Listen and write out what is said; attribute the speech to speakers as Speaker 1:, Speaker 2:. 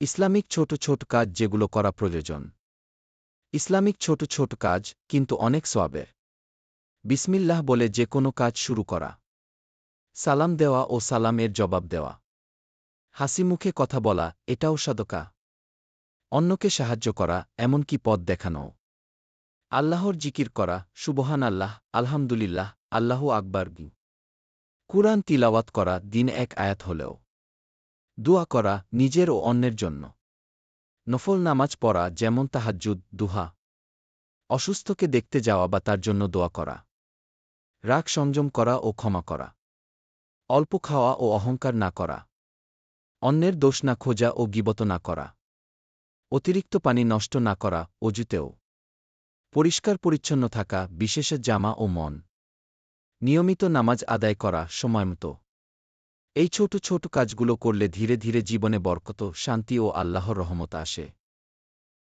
Speaker 1: Islamic ছোট ছোট কাজ যেগুলো করা প্রয়োজন। ইসলামিক ছোট ছোট কাজ, কিন্তু অনেক সওয়াবের। বিসমিল্লাহ বলে যে কোনো কাজ শুরু করা। সালাম দেওয়া ও সালামের জবাব দেওয়া। হাসিমুখে কথা বলা, এটাও সাদকা। অন্যকে সাহায্য করা, এমনকি পথ দেখানোও। আল্লাহর জিকির করা, সুবহান আল্লাহ, আলহামদুলিল্লাহ, আল্লাহু আকবার। কুরআন তিলাওয়াত করা, দিন এক আয়াত হলেও। দুয়া করা, নিজের ও অন্যের জন্য। নফল নামাজ পড়া, যেমন তাহাজ্জুদ, দুহা। অসুস্থকে দেখতে যাওয়া বা তার জন্য দোয়া করা। রাগ সংযম করা ও ক্ষমা করা। অল্প খাওয়া ও অহংকার না করা। অন্যের দোষ না খোঁজা ও গীবত না করা। অতিরিক্ত পানি নষ্ট না করা, অজুতেও। পরিষ্কার পরিচ্ছন্ন থাকা, বিশেষ জামা ও মন। নিয়মিত নামাজ আদায় করা, সময়মতো। এই ছোট ছোট কাজগুলো করলে ধীরে ধীরে জীবনে বরকত, শান্তি ও আল্লাহর রহমত আসে।